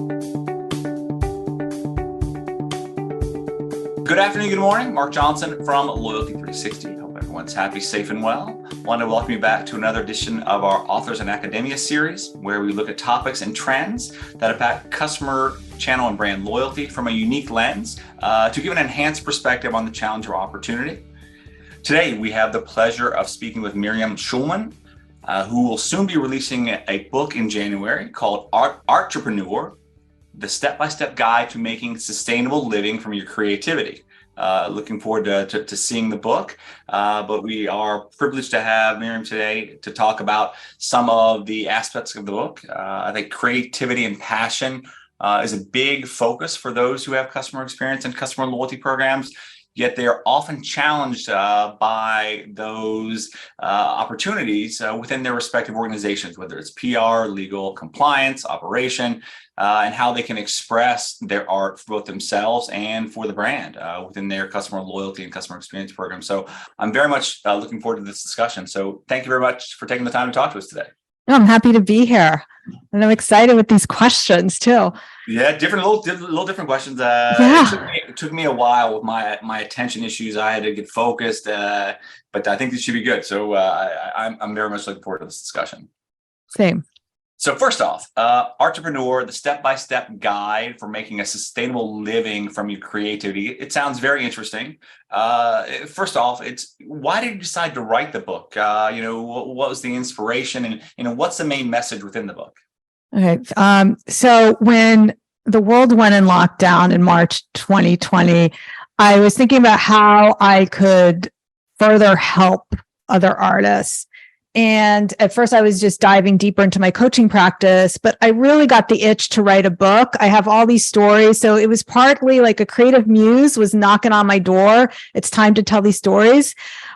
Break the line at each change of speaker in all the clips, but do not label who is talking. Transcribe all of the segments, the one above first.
Good afternoon, good morning. Mark Johnson from Loyalty360. Hope everyone's happy, safe, and well. Want to welcome you back to another edition of our Authors in Academia series, where we look at topics and trends that impact customer, channel, and brand loyalty from a unique lens to give an enhanced perspective on the challenge or opportunity. Today, we have the pleasure of speaking with Miriam Schulman, who will soon be releasing a book in January called ARTPRENEUR, the step-by-step guide to making sustainable living from your creativity. Looking forward to seeing the book, but we are privileged to have Miriam today to talk about some of the aspects of the book. I think creativity and passion is a big focus for those who have customer experience and customer loyalty programs, yet they are often challenged by those opportunities within their respective organizations, whether it's PR, legal, compliance, operation, and how they can express their art for both themselves and for the brand within their customer loyalty and customer experience program. So I'm very much looking forward to this discussion. So thank you very much for taking the time to talk to us today.
I'm happy to be here, and I'm excited with these questions too.
Yeah, little different questions. It took me a while with my attention issues. I had to get focused, but I think this should be good. So I'm very much looking forward to this discussion.
Same.
So first off, ARTPRENEUR, the step-by-step guide for making a sustainable living from your creativity. It sounds very interesting. First off, why did you decide to write the book? What was the inspiration, and what's the main message within the book?
Okay. So when the world went in lockdown in March 2020, I was thinking about how I could further help other artists. And at first I was just diving deeper into my coaching practice, but I really got the itch to write a book. I have all these stories. So it was partly like a creative muse was knocking on my door. It's time to tell these stories,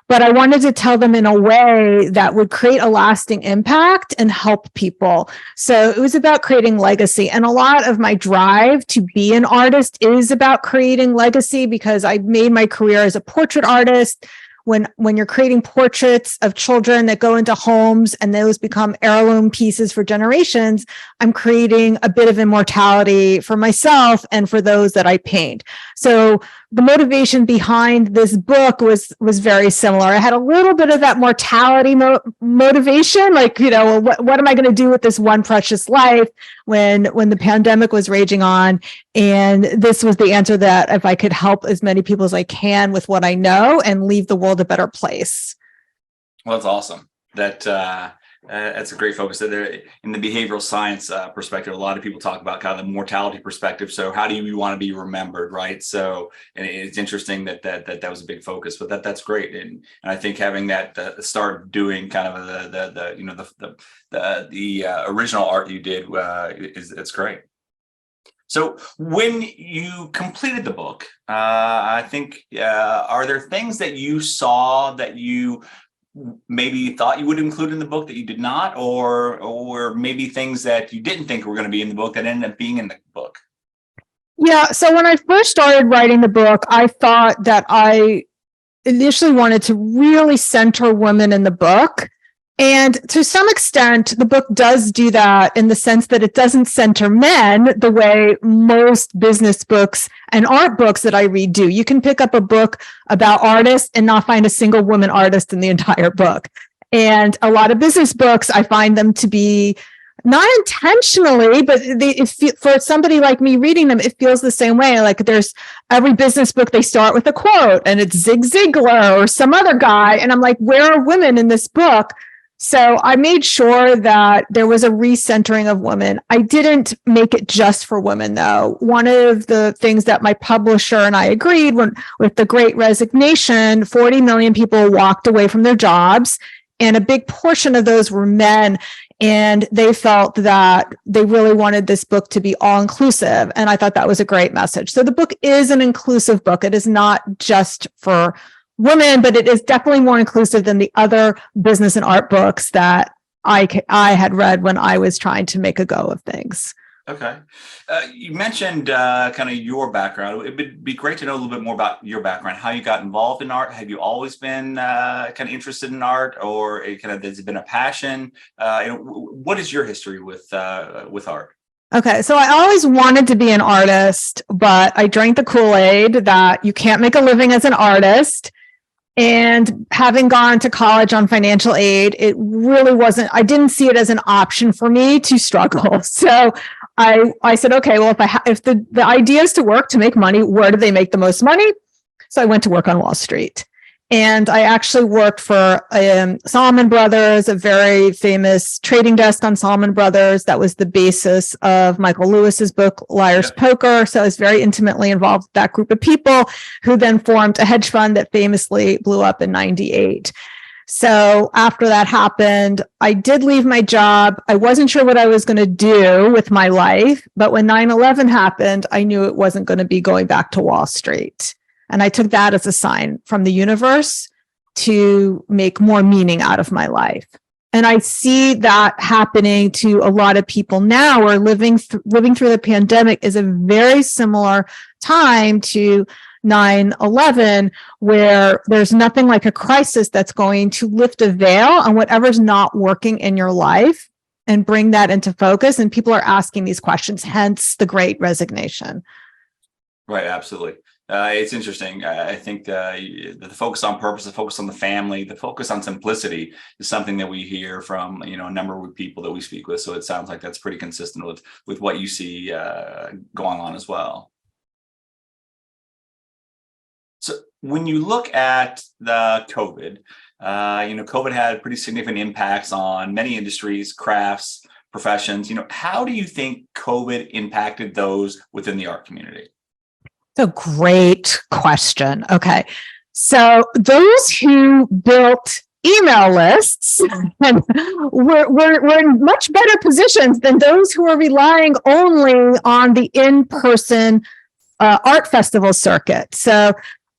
but I wanted to tell them in a way that would create a lasting impact and help people. So it was about creating legacy. And a lot of my drive to be an artist is about creating legacy, because I made my career as a portrait artist. When you're creating portraits of children that go into homes and those become heirloom pieces for generations, I'm creating a bit of immortality for myself and for those that I paint. So the motivation behind this book was very similar. I had a little bit of that mortality motivation, like, what am I going to do with this one precious life when the pandemic was raging on? And this was the answer, that if I could help as many people as I can with what I know and leave the world a better place.
Well, that's awesome. That's a great focus. There, in the behavioral science perspective, a lot of people talk about kind of the mortality perspective. So how do you want to be remembered, right? So, and it's interesting that was a big focus, but that's great. And I think having that start doing kind of the original art you did it's great. So when you completed the book, I think, are there things that you saw that you maybe thought you would include in the book that you did not, or maybe things that you didn't think were going to be in the book that ended up being in the book?
Yeah. So when I first started writing the book, I thought that I initially wanted to really center women in the book. And to some extent, the book does do that, in the sense that it doesn't center men the way most business books and art books that I read do. You can pick up a book about artists and not find a single woman artist in the entire book. And a lot of business books, I find them to be, not intentionally, but for somebody like me reading them, it feels the same way. Like, there's every business book, they start with a quote and it's Zig Ziglar or some other guy. And I'm like, where are women in this book? So I made sure that there was a recentering of women. I didn't make it just for women, though. One of the things that my publisher and I agreed with the Great Resignation, 40 million people walked away from their jobs, and a big portion of those were men. And they felt that they really wanted this book to be all-inclusive. And I thought that was a great message. So the book is an inclusive book. It is not just for women, but it is definitely more inclusive than the other business and art books that I had read when I was trying to make a go of things.
Okay. You mentioned kind of your background. It would be great to know a little bit more about your background, how you got involved in art. Have you always been kind of interested in art, or has it been a passion? What is your history with art?
Okay, so I always wanted to be an artist, but I drank the Kool-Aid that you can't make a living as an artist. And having gone to college on financial aid, it really wasn't, I didn't see it as an option for me to struggle. So I said, okay, well, if the idea is to work to make money, where do they make the most money? So I went to work on Wall Street. And I actually worked for Salomon Brothers, a very famous trading desk on Salomon Brothers. That was the basis of Michael Lewis's book, Liar's Poker. So I was very intimately involved with that group of people who then formed a hedge fund that famously blew up in '98. So after that happened, I did leave my job. I wasn't sure what I was going to do with my life. But when 9/11 happened, I knew it wasn't going to be going back to Wall Street. And I took that as a sign from the universe to make more meaning out of my life. And I see that happening to a lot of people now, or living through the pandemic is a very similar time to 9/11, where there's nothing like a crisis that's going to lift a veil on whatever's not working in your life and bring that into focus. And people are asking these questions, hence the Great Resignation.
Right, absolutely. It's interesting. I think the focus on purpose, the focus on the family, the focus on simplicity is something that we hear from a number of people that we speak with. So it sounds like that's pretty consistent with what you see going on as well. So when you look at the COVID, COVID had pretty significant impacts on many industries, crafts, professions. How do you think COVID impacted those within the art community?
A great question. Okay. So those who built email lists were in much better positions than those who are relying only on the in-person art festival circuit. So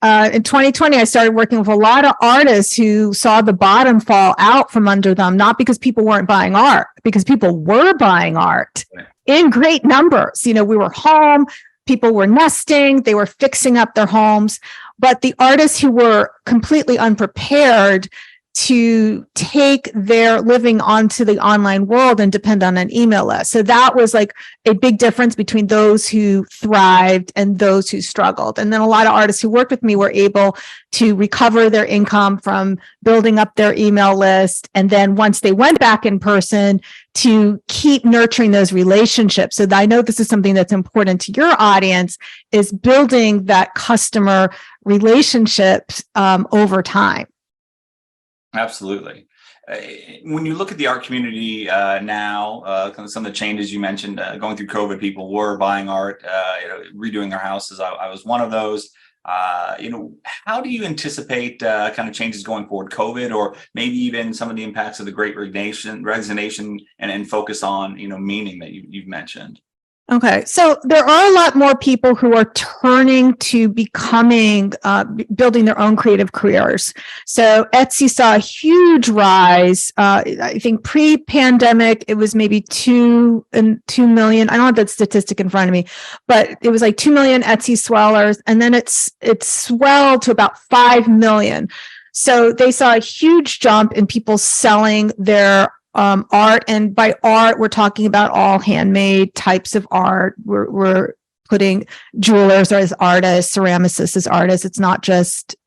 in 2020, I started working with a lot of artists who saw the bottom fall out from under them, not because people weren't buying art, because people were buying art in great numbers. We were home. People were nesting, they were fixing up their homes, but the artists who were completely unprepared to take their living onto the online world and depend on an email list. So that was like a big difference between those who thrived and those who struggled. And then a lot of artists who worked with me were able to recover their income from building up their email list. And then once they went back in person, to keep nurturing those relationships. So I know this is something that's important to your audience, is building that customer relationships over time.
Absolutely. When you look at the art community now, kind of some of the changes you mentioned, going through COVID, people were buying art, redoing their houses. I was one of those. How do you anticipate kind of changes going forward, COVID, or maybe even some of the impacts of the Great Resignation and focus on, meaning that you've mentioned?
Okay, so there are a lot more people who are turning to becoming, building their own creative careers. So Etsy saw a huge rise. I think pre-pandemic, it was maybe 2 million. I don't have that statistic in front of me, but it was like 2 million Etsy swellers, and then it's swelled to about 5 million. So they saw a huge jump in people selling their art, and by art, we're talking about all handmade types of art. We're putting jewelers as artists, ceramicists as artists. It's not just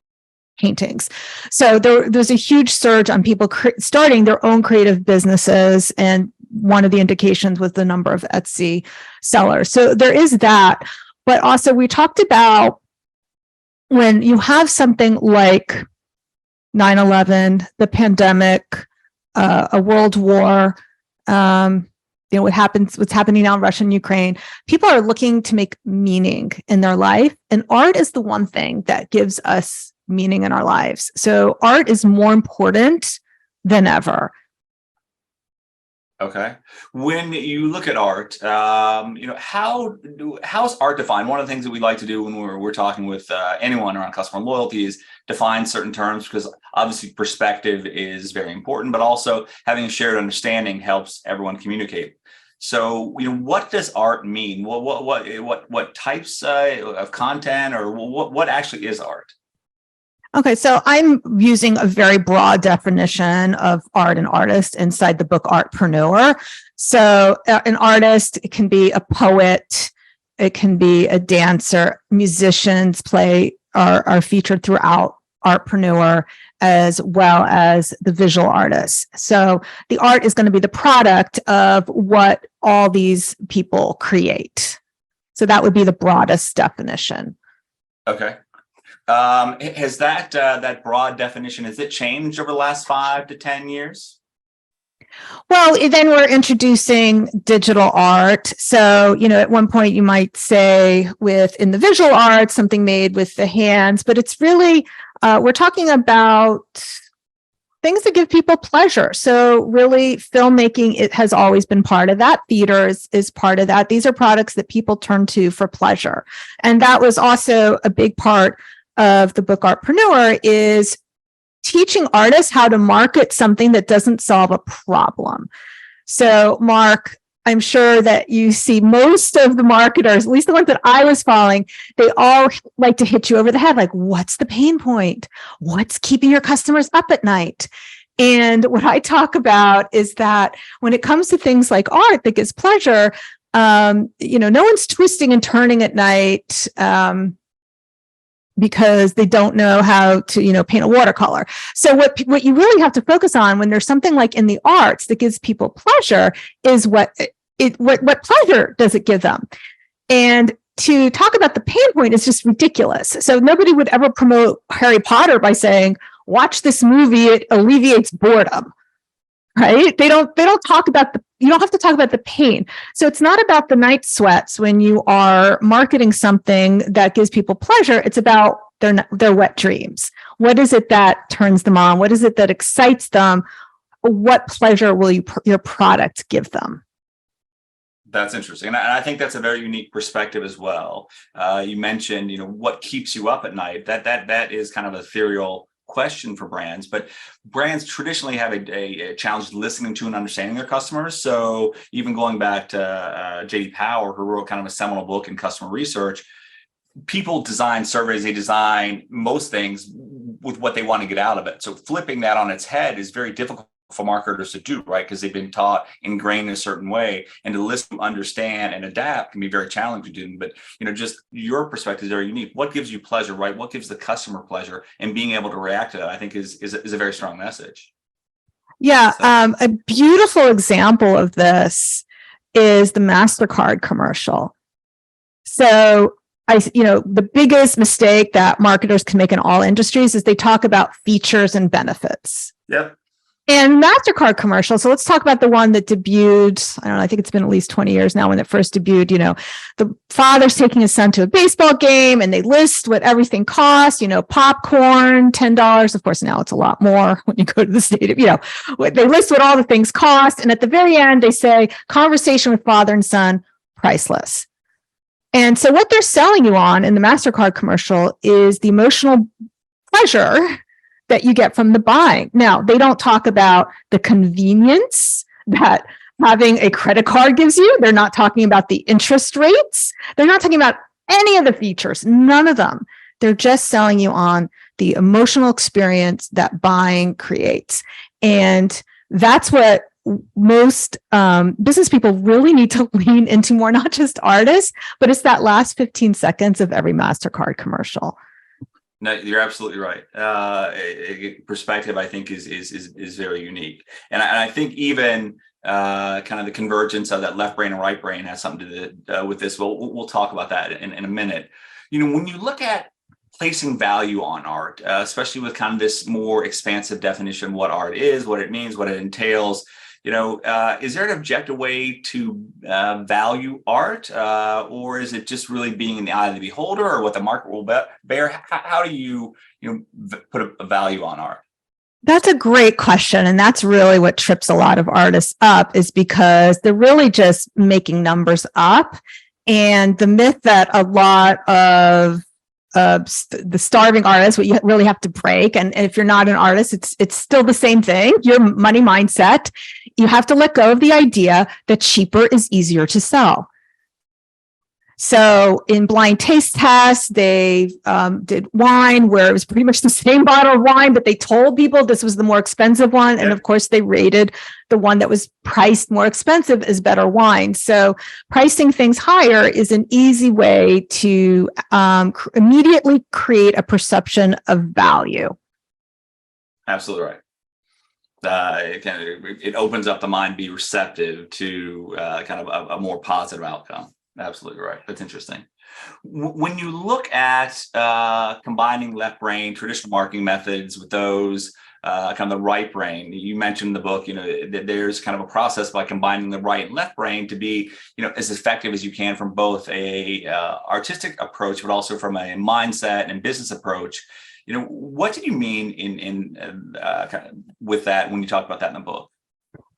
paintings. So there's a huge surge on people starting their own creative businesses, and one of the indications was the number of Etsy sellers. So there is that, but also we talked about when you have something like 9/11, the pandemic, a world war, what's happening now in Russia and Ukraine, people are looking to make meaning in their life. And art is the one thing that gives us meaning in our lives. So art is more important than ever.
Okay. When you look at art, how's art defined? One of the things that we like to do when we're talking with anyone around customer loyalty is define certain terms, because obviously perspective is very important, but also having a shared understanding helps everyone communicate. So, what does art mean? What types of content, or what actually is art?
Okay, so I'm using a very broad definition of art and artist inside the book ARTPRENEUR. So an artist, it can be a poet, it can be a dancer, musicians are featured throughout ARTPRENEUR, as well as the visual artists. So the art is going to be the product of what all these people create. So that would be the broadest definition.
Okay. Has that broad definition, has it changed over the last 5 to 10 years?
Well, then we're introducing digital art. So, at one point you might say in the visual art, something made with the hands, but it's really, we're talking about things that give people pleasure. So really filmmaking, it has always been part of that. Theater is part of that. These are products that people turn to for pleasure. And that was also a big part of the book ARTPRENEUR, is teaching artists how to market something that doesn't solve a problem. So, Mark, I'm sure that you see most of the marketers, at least the ones that I was following, they all like to hit you over the head. Like, what's the pain point? What's keeping your customers up at night? And what I talk about is that when it comes to things like art that gives pleasure, no one's twisting and turning at night, because they don't know how to, paint a watercolor. So what you really have to focus on when there's something like in the arts that gives people pleasure is what pleasure does it give them? And to talk about the pain point is just ridiculous. So nobody would ever promote Harry Potter by saying, watch this movie, it alleviates boredom. Right? They don't talk about you don't have to talk about the pain. So it's not about the night sweats when you are marketing something that gives people pleasure. It's about their wet dreams. What is it that turns them on? What is it that excites them? What pleasure will your product give them?
That's interesting. And I think that's a very unique perspective as well. You mentioned, what keeps you up at night. That is kind of an ethereal question for brands, but brands traditionally have a challenge listening to and understanding their customers. So even going back to J.D. Power, who wrote kind of a seminal book in customer research, people design surveys, they design most things with what they want to get out of it. So flipping that on its head is very difficult for marketers to do, right? Because they've been taught, ingrained in a certain way, and to listen, understand, and adapt can be very challenging to do. But just your perspective is very unique. What gives you pleasure, right? What gives the customer pleasure, and being able to react to that, I think, is a very strong message.
Yeah, a beautiful example of this is the MasterCard commercial. So the biggest mistake that marketers can make in all industries is they talk about features and benefits.
Yep.
And MasterCard commercial. So let's talk about the one that debuted. I don't know, I think it's been at least 20 years now when it first debuted. The father's taking his son to a baseball game and they list what everything costs, popcorn, $10. Of course, now it's a lot more when you go to the stadium, they list what all the things cost. And at the very end, they say conversation with father and son, priceless. And so what they're selling you on in the MasterCard commercial is the emotional pleasure that you get from the buying. Now, they don't talk about the convenience that having a credit card gives you. They're not talking about the interest rates. They're not talking about any of the features, none of them. They're just selling you on the emotional experience that buying creates. And that's what most business people really need to lean into more, not just artists, but it's that last 15 seconds of every MasterCard commercial.
No, you're absolutely right. Perspective, I think, is very unique, and I think even kind of the convergence of that left brain and right brain has something to do with this. We'll talk about that in a minute. When you look at placing value on art, especially with kind of this more expansive definition of what art is, what it means, what it entails. Is there an objective way to value art, or is it just really being in the eye of the beholder, or what the market will bear? How do you put a value on art?
That's a great question. And that's really what trips a lot of artists up, is because they're really just making numbers up. And the myth that a lot of the starving artists, what you really have to break, and if you're not an artist, it's still the same thing, your money mindset. You have to let go of the idea that cheaper is easier to sell. So in blind taste tests, they did wine where it was pretty much the same bottle of wine, but they told people this was the more expensive one. And of course, they rated the one that was priced more expensive as better wine. So pricing things higher is an easy way to immediately create a perception of value.
Absolutely right. It opens up the mind, be receptive to kind of a more positive outcome. Absolutely right. That's interesting. When you look at combining left brain, traditional marketing methods with those kind of the right brain, you mentioned in the book, that there's kind of a process by combining the right and left brain to be, as effective as you can from both a artistic approach, but also from a mindset and business approach. What did you mean in kind of with that when you talk about that in the book?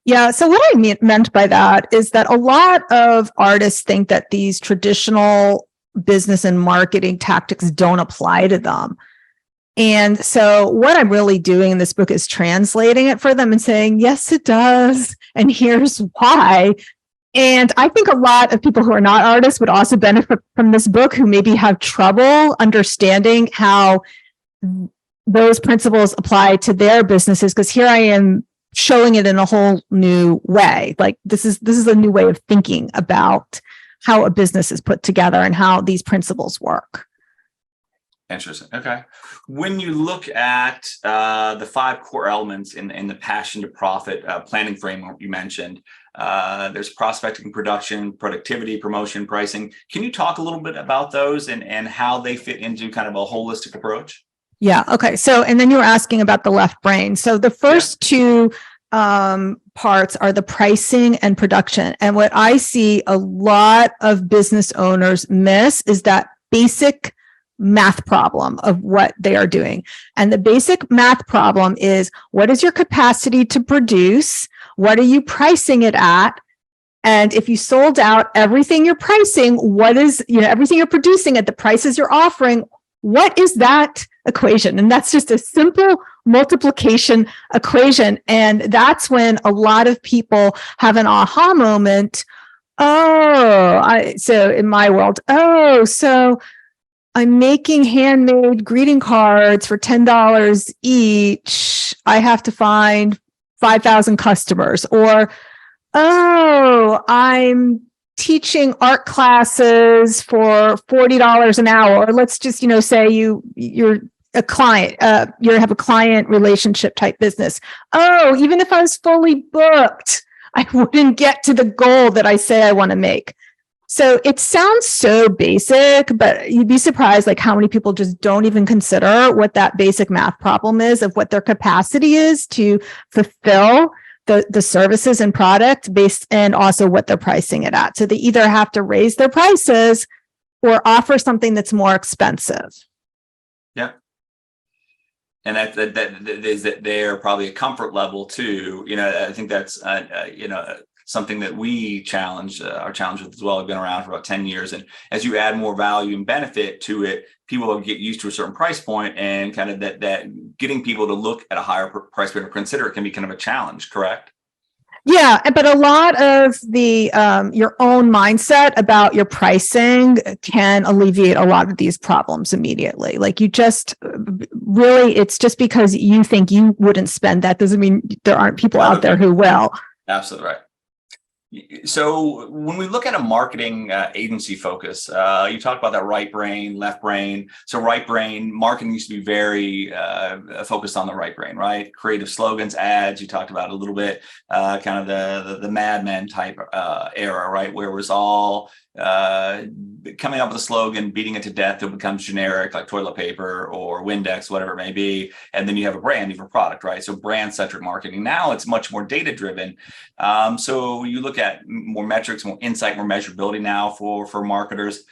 Yeah. So what I meant by that is that a lot of artists think that these traditional business and marketing tactics don't apply to them. And so what I'm really doing in this book is translating it for them and saying, yes, it does. And here's why. And I think a lot of people who are not artists would also benefit from this book, who maybe have trouble understanding how those principles apply to their businesses. Because here I am showing it in a whole new way. Like this is a new way of thinking about how a business is put together and how these principles work.
Interesting. Okay. When you look at the 5 core elements in the passion to profit planning framework you mentioned, there's prospecting, production, productivity, promotion, pricing. Can you talk a little bit about those and how they fit into kind of a holistic approach?
Yeah. Okay. So, and then you were asking about the left brain. So the first two parts are the pricing and production. And what I see a lot of business owners miss is that basic math problem of what they are doing. And the basic math problem is, what is your capacity to produce? What are you pricing it at? And if you sold out everything you're pricing, what is, everything you're producing at the prices you're offering, what is that equation? And that's just a simple multiplication equation. And that's when a lot of people have an aha moment. So in my world, so I'm making handmade greeting cards for $10 each. I have to find 5,000 customers. Or, I'm teaching art classes for $40 an hour. Or let's just, say you're a client, you have a client relationship type business. Even if I was fully booked, I wouldn't get to the goal that I say I want to make. So it sounds so basic, but you'd be surprised like how many people just don't even consider what that basic math problem is of what their capacity is to fulfill the services and product based, and also what they're pricing it at. So they either have to raise their prices or offer something that's more expensive.
Yeah. And that is that they're probably a comfort level too. I think that's something that we are challenged with as well. We've been around for about 10 years. And as you add more value and benefit to it, people will get used to a certain price point, and kind of that getting people to look at a higher price point or consider it can be kind of a challenge, correct?
Yeah, but a lot of the your own mindset about your pricing can alleviate a lot of these problems immediately. Like you just really, it's just because you think you wouldn't spend that doesn't mean there aren't people out there who will.
Absolutely right. So when we look at a marketing agency focus, you talk about that right brain, left brain. So right brain marketing used to be very focused on the right brain, right? Creative slogans, ads. You talked about a little bit, kind of the Mad Men type era, right? Where it was all coming up with a slogan, beating it to death till it becomes generic, like toilet paper or Windex, whatever it may be. And then you have a brand, you have a product, right? So brand-centric marketing. Now it's much more data-driven. So you look at more metrics, more insight, more measurability now for marketers.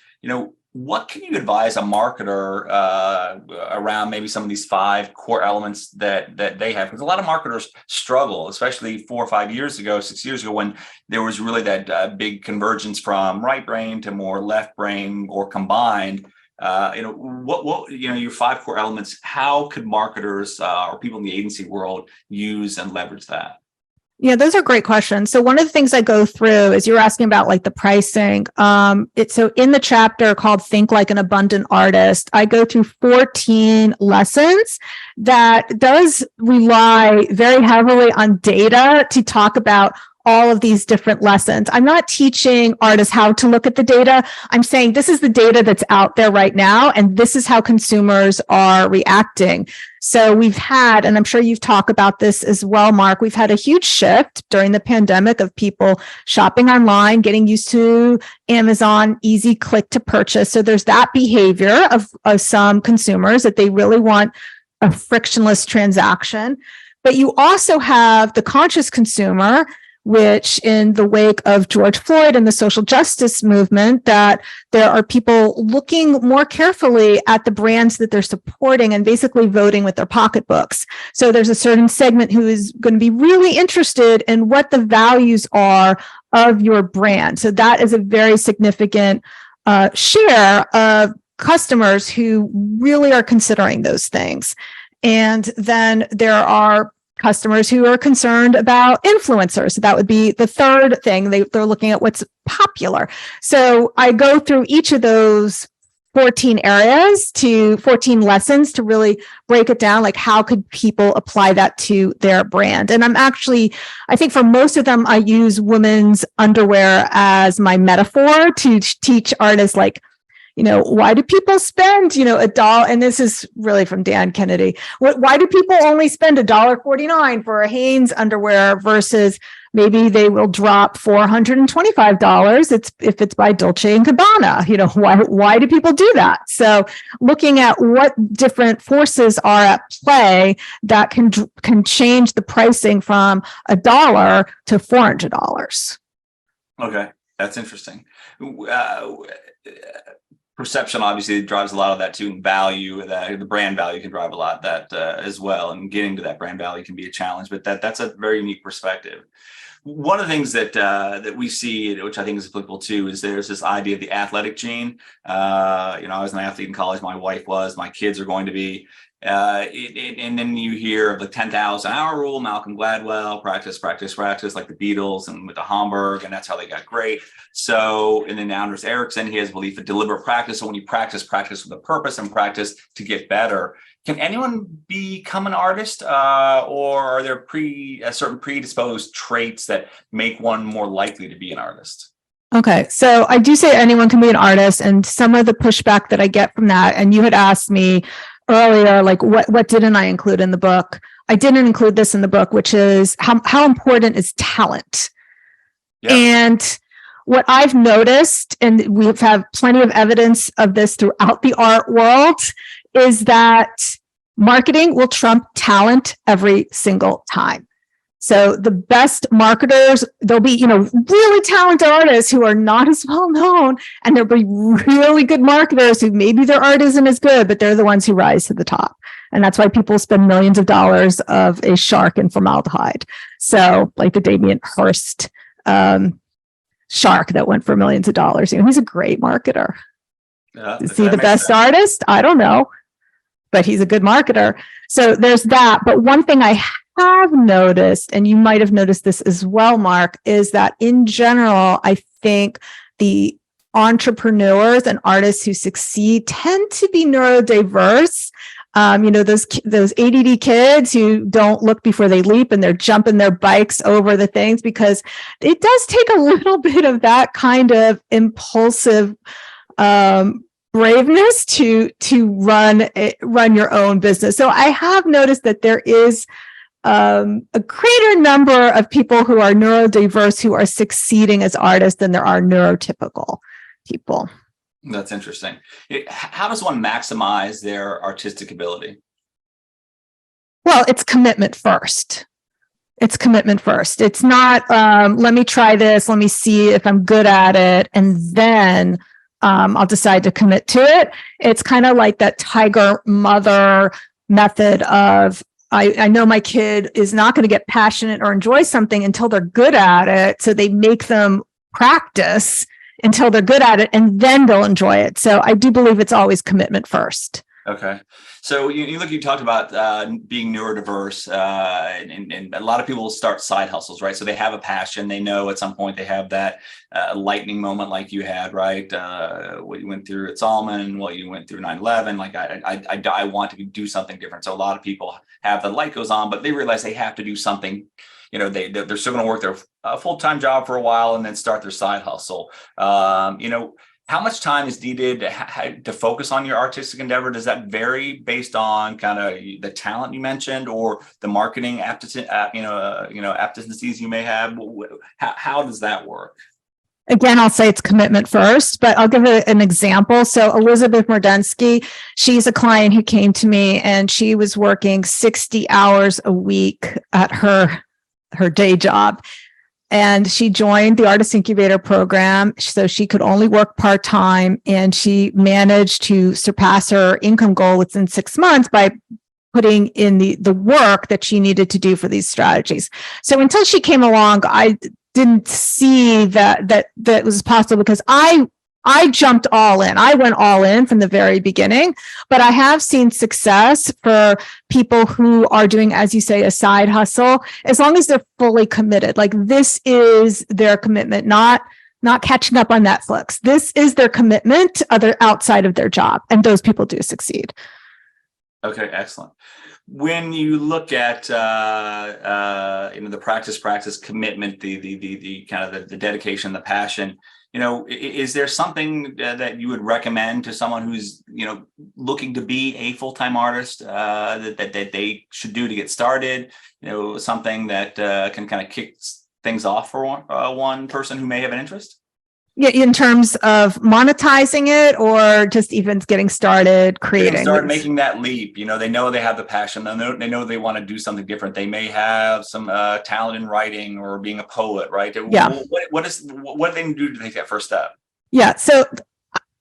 What can you advise a marketer around maybe some of these 5 core elements that they have? Because a lot of marketers struggle, especially 4 or 5 years ago, 6 years ago, when there was really that big convergence from right brain to more left brain or combined. Your 5 core elements, how could marketers or people in the agency world use and leverage that?
Yeah, those are great questions. So one of the things I go through is you're asking about like the pricing. So in the chapter called Think Like an Abundant Artist, I go through 14 lessons that does rely very heavily on data to talk about all of these different lessons. I'm not teaching artists how to look at the data. I'm saying this is the data that's out there right now, and this is how consumers are reacting. So we've had, and I'm sure you've talked about this as well, Mark, we've had a huge shift during the pandemic of people shopping online, getting used to Amazon, easy click to purchase. So there's that behavior of some consumers that they really want a frictionless transaction. But you also have the conscious consumer, which in the wake of George Floyd and the social justice movement, that there are people looking more carefully at the brands that they're supporting and basically voting with their pocketbooks. So there's a certain segment who is going to be really interested in what the values are of your brand. So that is a very significant share of customers who really are considering those things. And then there are customers who are concerned about influencers. So that would be the third thing. They're looking at what's popular. So I go through each of those 14 areas to 14 lessons to really break it down. Like, how could people apply that to their brand? And I think for most of them, I use women's underwear as my metaphor to teach artists, like, why do people spend, $1? And this is really from Dan Kennedy. Why do people only spend $1.49 for a Hanes underwear versus maybe they will drop $425 if it's by Dolce and Gabbana? Why do people do that? So looking at what different forces are at play that can change the pricing from $1 to $400.
Okay, that's interesting. Perception obviously drives a lot of that too, and value, that the brand value can drive a lot of that as well. And getting to that brand value can be a challenge, but that's a very unique perspective. One of the things that we see, which I think is applicable too, is there's this idea of the athletic gene. I was an athlete in college. My wife was. My kids are going to be. And then you hear of the 10,000 hour rule, Malcolm Gladwell, practice, like the Beatles and with the Hamburg, and that's how they got great. So, and then now Anders Ericsson, he has belief in deliberate practice. So when you practice with a purpose and practice to get better. Can anyone become an artist, or are there certain predisposed traits that make one more likely to be an artist?
Okay, so I do say anyone can be an artist, and some of the pushback that I get from that, and you had asked me earlier, like what didn't I include in the book? I didn't include this in the book, which is how important is talent? Yeah. And what I've noticed, and we've had plenty of evidence of this throughout the art world, is that marketing will trump talent every single time. So the best marketers, there'll be, really talented artists who are not as well known, and there'll be really good marketers who maybe their art isn't as good, but they're the ones who rise to the top. And that's why people spend millions of dollars of a shark in formaldehyde. So like the Damien Hirst shark that went for millions of dollars, he's a great marketer. Is he the best artist? I don't know, but he's a good marketer. So there's that. But one thing I have noticed, and you might have noticed this as well, Mark, is that in general, I think the entrepreneurs and artists who succeed tend to be neurodiverse. Those ADD kids who don't look before they leap, and they're jumping their bikes over the things, because it does take a little bit of that kind of impulsive braveness to run your own business. So I have noticed that there is a greater number of people who are neurodiverse who are succeeding as artists than there are neurotypical people.
That's interesting. How does one maximize their artistic ability?
Well, it's commitment first. It's not, let me try this, let me see if I'm good at it, and then I'll decide to commit to it. It's kind of like that tiger mother method of, I know my kid is not going to get passionate or enjoy something until they're good at it. So they make them practice until they're good at it, and then they'll enjoy it. So I do believe it's always commitment first.
Okay. So you talked about being neurodiverse, and a lot of people start side hustles, right? So they have a passion. They know at some point they have that lightning moment like you had, right? What you went through at Salman, what you went through 9/11. Like I want to do something different. So a lot of people have the light goes on, but they realize they have to do something. They're still going to work their full-time job for a while and then start their side hustle. How much time is needed to focus on your artistic endeavor? Does that vary based on kind of the talent you mentioned or the marketing aptitudes you may have? How does that work?
Again, I'll say it's commitment first, but I'll give an example. So Elizabeth Mordensky, she's a client who came to me and she was working 60 hours a week at her day job. And she joined the Artist Incubator program so she could only work part-time, and she managed to surpass her income goal within 6 months by putting in the work that she needed to do for these strategies. So until she came along, I didn't see that was possible because I jumped all in. I went all in from the very beginning, but I have seen success for people who are doing, as you say, a side hustle, as long as they're fully committed. Like this is their commitment, not catching up on Netflix. This is their commitment outside of their job. And those people do succeed.
Okay, excellent. When you look at the practice commitment, the kind of the dedication, the passion, is there something that you would recommend to someone who's looking to be a full-time artist that they should do to get started? Something that can kind of kick things off for one person who may have an interest.
Yeah, in terms of monetizing it or just even getting started creating.
Start making that leap. They know they have the passion. They know they want to do something different. They may have some talent in writing or being a poet, right?
Yeah.
What do they do to take that first step?
Yeah. So,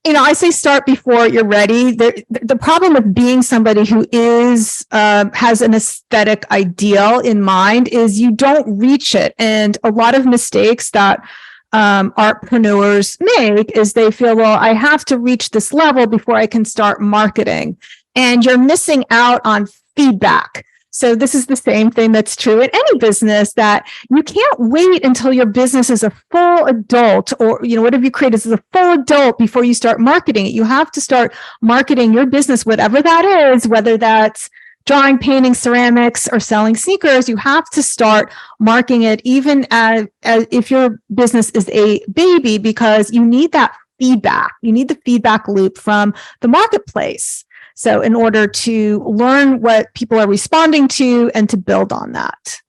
I say start before you're ready. The problem with being somebody who has an aesthetic ideal in mind is you don't reach it. And a lot of mistakes that artpreneurs make is they feel, well, I have to reach this level before I can start marketing. And you're missing out on feedback. So this is the same thing that's true in any business, that you can't wait until your business is a full adult, or whatever you create is a full adult before you start marketing it. You have to start marketing your business, whatever that is, whether that's drawing, painting, ceramics, or selling sneakers. You have to start marketing it even as if your business is a baby, because you need that feedback. You need the feedback loop from the marketplace. So in order to learn what people are responding to and to build on that.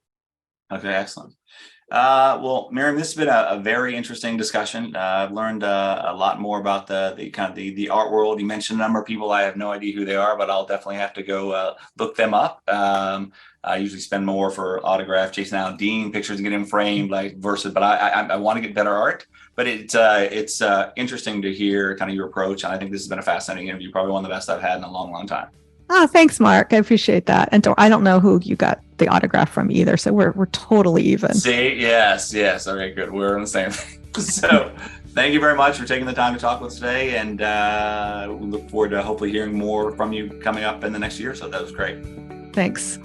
Okay, excellent. Well, Miriam, this has been a very interesting discussion. I've learned a lot more about the kind of the art world. You mentioned a number of people. I have no idea who they are, but I'll definitely have to go look them up. I usually spend more for autograph, chasing out Dean pictures and get them framed, but I want to get better art. But it's interesting to hear kind of your approach, and I think this has been a fascinating interview. Probably one of the best I've had in a long, long time.
Oh, thanks, Mark. I appreciate that. And I don't know who you got the autograph from either. So we're totally even.
See, yes. Okay, good. We're on the same thing. So thank you very much for taking the time to talk with us today. And we look forward to hopefully hearing more from you coming up in the next year. So that was great.
Thanks.